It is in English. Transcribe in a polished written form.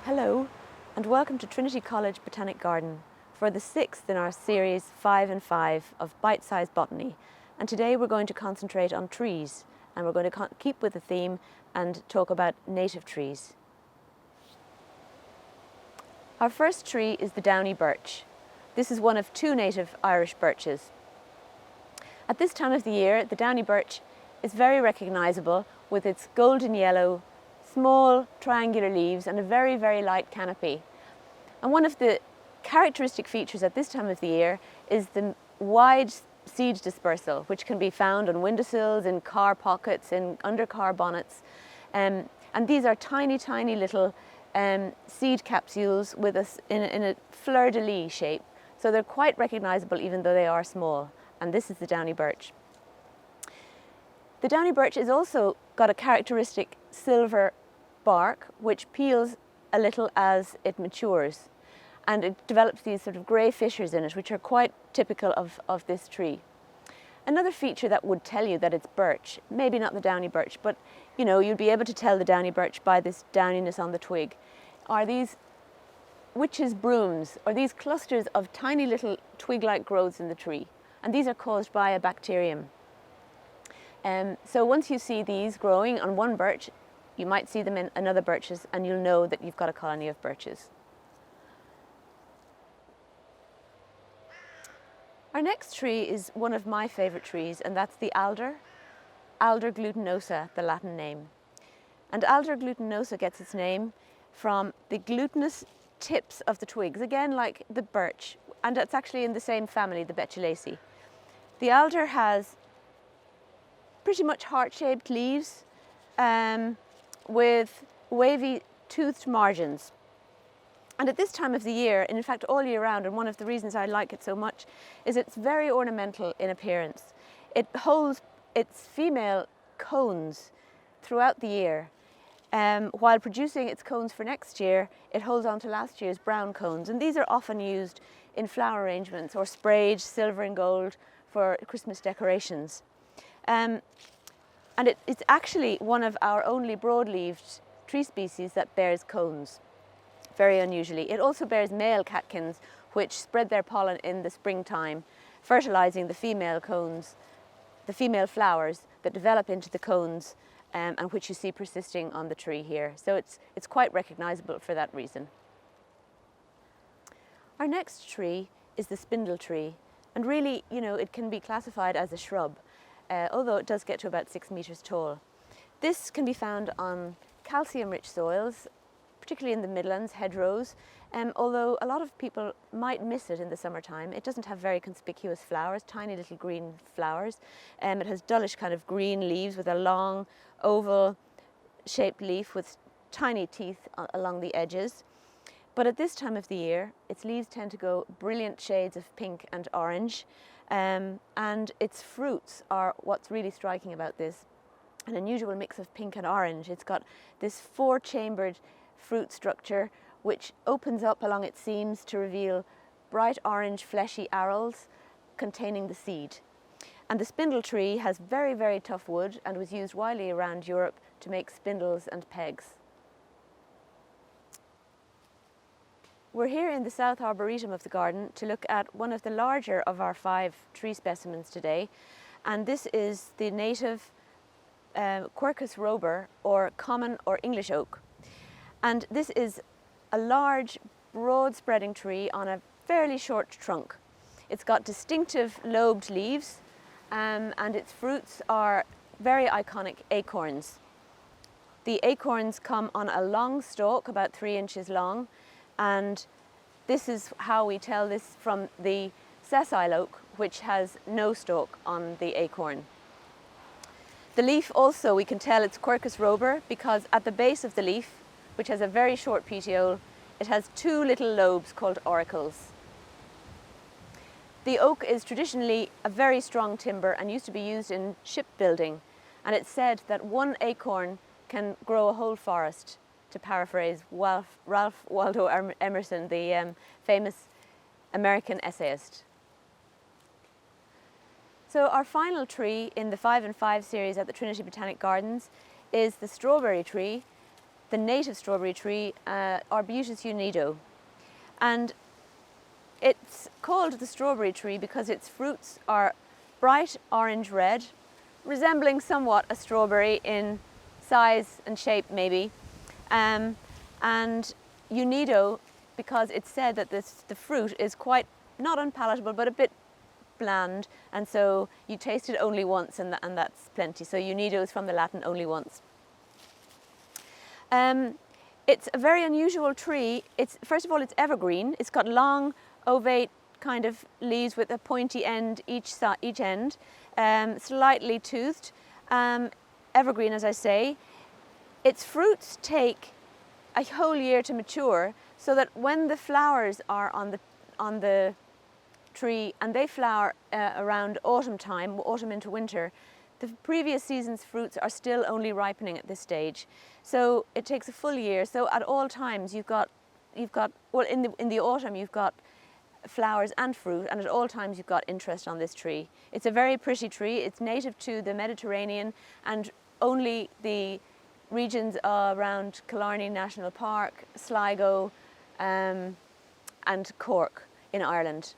Hello and welcome to Trinity College Botanic Garden for the 6th in our series 5 and 5 of bite-sized botany. And today we're going to concentrate on trees, and we're going to keep with the theme and talk about native trees. Our first tree is the Downy Birch. This is one of two native Irish birches. At this time of the year, the Downy Birch is very recognisable with its golden yellow, small triangular leaves and a very, very light canopy. And one of the characteristic features at this time of the year is the wide seed dispersal, which can be found on windowsills, in car pockets, in under car bonnets. And these are tiny, tiny little seed capsules with in a fleur-de-lis shape. So they're quite recognisable even though they are small. And this is the Downy Birch. The Downy Birch has also got a characteristic silver bark which peels a little as it matures, and it develops these sort of grey fissures in it which are quite typical of this tree. Another feature that would tell you that it's birch, maybe not the Downy Birch, but you know, you'd be able to tell the Downy Birch by this downiness on the twig, are these witches' brooms, or these clusters of tiny little twig-like growths in the tree, and these are caused by a bacterium. So once you see these growing on one birch, you might see them in another birches, and you'll know that you've got a colony of birches. Our next tree is one of my favourite trees, and that's the alder. Alder glutinosa, the Latin name. And Alder glutinosa gets its name from the glutinous tips of the twigs, again like the birch, and it's actually in the same family, the Betulaceae. The alder has pretty much heart-shaped leaves with wavy toothed margins. And at this time of the year, and in fact all year round, and one of the reasons I like it so much, is it's very ornamental in appearance. It holds its female cones throughout the year. While producing its cones for next year, it holds on to last year's brown cones. And these are often used in flower arrangements or sprayed silver and gold for Christmas decorations. And it's actually one of our only broad-leaved tree species that bears cones, very unusually. It also bears male catkins, which spread their pollen in the springtime, fertilising the female cones, the female flowers that develop into the cones, and which you see persisting on the tree here. So it's quite recognisable for that reason. Our next tree is the spindle tree, and really, you know, it can be classified as a shrub. Although it does get to about 6 metres tall. This can be found on calcium-rich soils, particularly in the Midlands, hedgerows, although a lot of people might miss it in the summertime. It doesn't have very conspicuous flowers, tiny little green flowers. It has dullish kind of green leaves with a long oval-shaped leaf with tiny teeth along the edges. But at this time of the year, its leaves tend to go brilliant shades of pink and orange. And its fruits are what's really striking about this. An unusual mix of pink and orange. It's got this 4-chambered fruit structure which opens up along its seams to reveal bright orange fleshy arils containing the seed. And the spindle tree has very, very tough wood and was used widely around Europe to make spindles and pegs. We're here in the South Arboretum of the garden to look at one of the larger of our 5 tree specimens today, and this is the native Quercus robur, or common or English oak. And this is a large, broad-spreading tree on a fairly short trunk. It's got distinctive lobed leaves, and its fruits are very iconic acorns. The acorns come on a long stalk, about 3 inches long, and this is how we tell this from the sessile oak, which has no stalk on the acorn. The leaf also, we can tell it's Quercus robur because at the base of the leaf, which has a very short petiole, it has 2 little lobes called auricles. The oak is traditionally a very strong timber and used to be used in shipbuilding, and it's said that 1 acorn can grow a whole forest, to paraphrase Ralph Waldo Emerson, the famous American essayist. So our final tree in the 5 and 5 series at the Trinity Botanic Gardens is the strawberry tree. the native strawberry tree, Arbutus unido. And it's called the strawberry tree because its fruits are bright orange red, resembling somewhat a strawberry in size and shape maybe. And unido because it's said that the fruit is quite not unpalatable but a bit bland, and so you taste it only once, and that's plenty. So unido is from the Latin only once. It's a very unusual tree. First of all, it's evergreen. It's got long, ovate kind of leaves with a pointy end each end, slightly toothed, evergreen, as I say. Its fruits take a whole year to mature, so that when the flowers are on the tree, and they flower around autumn time, autumn into winter, the previous season's fruits are still only ripening at this stage. So it takes a full year. So at all times you've got well, in the autumn you've got flowers and fruit, and at all times you've got interest on this tree. It's a very pretty tree. It's native to the Mediterranean, and only the regions around Killarney National Park, Sligo, and Cork in Ireland